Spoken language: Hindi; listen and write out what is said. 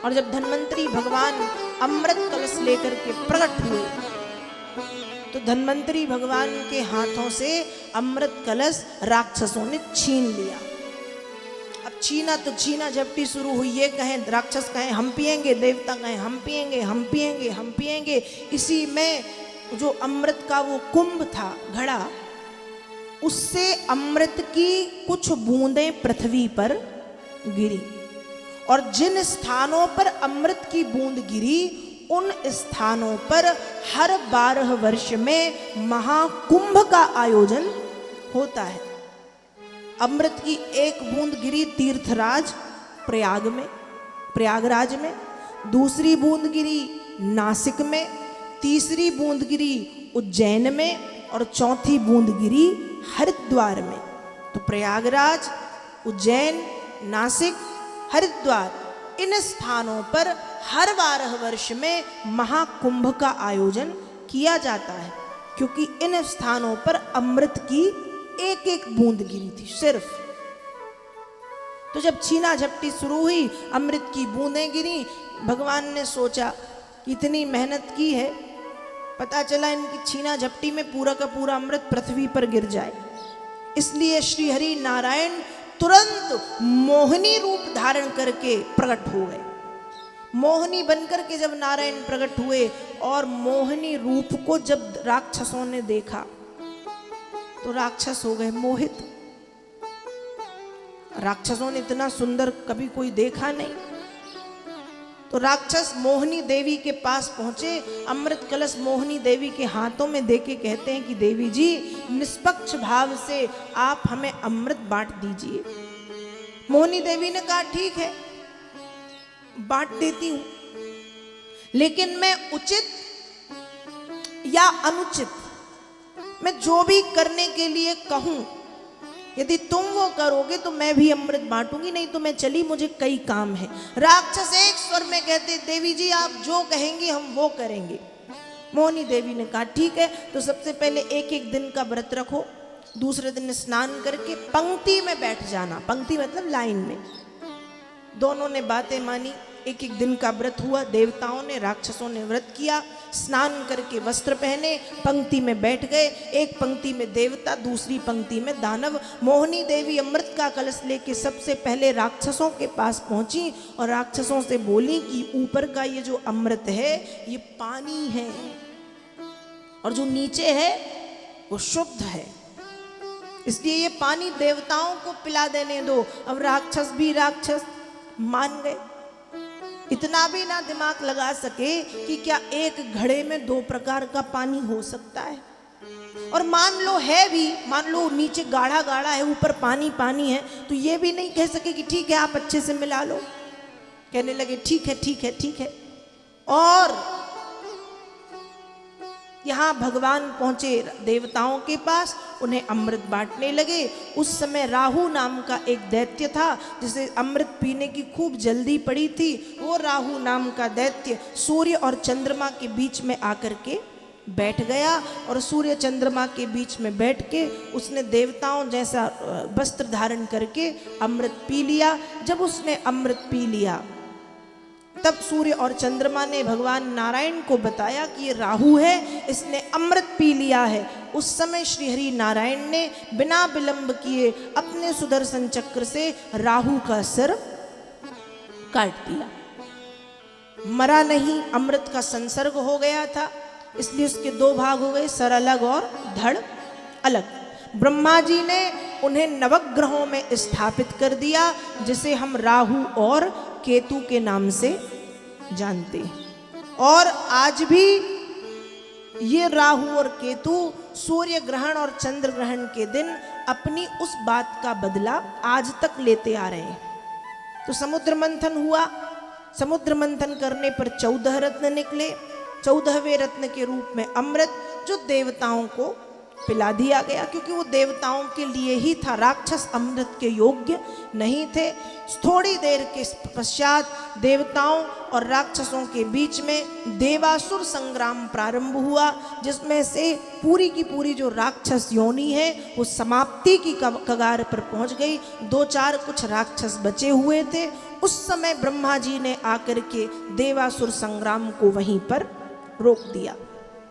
और जब धन्वंतरी भगवान अमृत कलश लेकर के प्रकट हुए तो धन्वंतरी भगवान के हाथों से अमृत कलश राक्षसों ने छीन लिया। अब छीना तो छीना झपटी शुरू हुई। ये कहें राक्षस कहें हम पिएंगे, देवता कहें हम पिएंगे, हम पिएंगे, हम पिएंगे। इसी में जो अमृत का वो कुंभ था, घड़ा, उससे अमृत की कुछ बूंदें पृथ्वी पर गिरी और जिन स्थानों पर अमृत की बूंद गिरी उन स्थानों पर हर 12 वर्ष में महाकुंभ का आयोजन होता है। अमृत की एक बूंद गिरी तीर्थराज प्रयागराज में, दूसरी बूंद गिरी नासिक में, तीसरी बूंद गिरी उज्जैन में और चौथी बूंद गिरी हरिद्वार में। तो प्रयागराज, उज्जैन, नासिक, हरिद्वार, इन स्थानों पर हर 12 वर्ष में महाकुंभ का आयोजन किया जाता है, क्योंकि इन स्थानों पर अमृत की एक एक बूंद गिरी थी सिर्फ। तो जब छीना झपटी शुरू हुई, अमृत की बूंदें गिरी, भगवान ने सोचा इतनी मेहनत की है, पता चला इनकी छीना झपटी में पूरा का पूरा अमृत पृथ्वी पर गिर जाए। इसलिए श्री हरि नारायण तुरंत मोहिनी रूप धारण करके प्रकट हो गए। मोहिनी बनकर के जब नारायण प्रकट हुए और मोहिनी रूप को जब राक्षसों ने देखा तो राक्षस हो गए मोहित। राक्षसों ने इतना सुंदर कभी कोई देखा नहीं। तो राक्षस मोहिनी देवी के पास पहुंचे, अमृत कलश मोहिनी देवी के हाथों में देके कहते हैं कि देवी जी, निष्पक्ष भाव से आप हमें अमृत बांट दीजिए। मोहिनी देवी ने कहा ठीक है, बांट देती हूं, लेकिन मैं उचित या अनुचित, मैं जो भी करने के लिए कहूं, यदि तुम वो करोगे तो मैं भी अमृत बांटूंगी, नहीं तो मैं चली, मुझे कई काम है। राक्षस एक स्वर में कहते देवी जी आप जो कहेंगी हम वो करेंगे। मोहिनी देवी ने कहा ठीक है, तो सबसे पहले एक एक दिन का व्रत रखो, दूसरे दिन स्नान करके पंक्ति में बैठ जाना। पंक्ति मतलब लाइन में। दोनों ने बातें मानी, एक एक दिन का व्रत हुआ। देवताओं ने, राक्षसों ने व्रत किया, स्नान करके वस्त्र पहने, पंक्ति में बैठ गए। एक पंक्ति में देवता, दूसरी पंक्ति में दानव। मोहिनी देवी अमृत का कलश लेके सबसे पहले राक्षसों के पास पहुंची और राक्षसों से बोली कि ऊपर का ये जो अमृत है ये पानी है और जो नीचे है वो शुद्ध है, इसलिए ये पानी देवताओं को पिला देने दो। अब राक्षस भी राक्षस मान गए। इतना भी ना दिमाग लगा सके कि क्या एक घड़े में 2 प्रकार का पानी हो सकता है। और मान लो है भी, मान लो नीचे गाढ़ा गाढ़ा है, ऊपर पानी पानी है, तो ये भी नहीं कह सके कि ठीक है आप अच्छे से मिला लो। कहने लगे ठीक है ठीक है ठीक है। और यहाँ भगवान पहुंचे देवताओं के पास, उन्हें अमृत बांटने लगे। उस समय राहु नाम का एक दैत्य था जिसे अमृत पीने की खूब जल्दी पड़ी थी। वो राहु नाम का दैत्य सूर्य और चंद्रमा के बीच में आकर के बैठ गया और सूर्य चंद्रमा के बीच में बैठ के उसने देवताओं जैसा वस्त्र धारण करके अमृत पी लिया। जब उसने अमृत पी लिया तब सूर्य और चंद्रमा ने भगवान नारायण को बताया कि ये राहु है, इसने अमृत पी लिया है। उस समय श्री हरि नारायण ने बिना विलंब किए अपने सुदर्शन चक्र से राहु का सिर काट दिया। मरा नहीं, अमृत का संसर्ग हो गया था, इसलिए उसके 2 भाग हो गए, सर अलग और धड़ अलग। ब्रह्मा जी ने उन्हें नवग्रहों में स्थापित कर दिया, जिसे हम राहु और केतु के नाम से जानते हैं। और आज भी ये राहु और केतु सूर्य ग्रहण और चंद्र ग्रहण के दिन अपनी उस बात का बदला आज तक लेते आ रहे हैं। तो समुद्र मंथन हुआ, समुद्र मंथन करने पर 14 रत्न निकले। 14वें रत्न के रूप में अमृत, जो देवताओं को पिला दिया गया, क्योंकि वो देवताओं के लिए ही था, राक्षस अमृत के योग्य नहीं थे। थोड़ी देर के पश्चात देवताओं और राक्षसों के बीच में देवासुर संग्राम प्रारंभ हुआ, जिसमें से पूरी की पूरी जो राक्षस योनि है वो समाप्ति की कगार पर पहुंच गई। 2-4 कुछ राक्षस बचे हुए थे, उस समय ब्रह्मा जी ने आकर के देवासुर संग्राम को वहीं पर रोक दिया।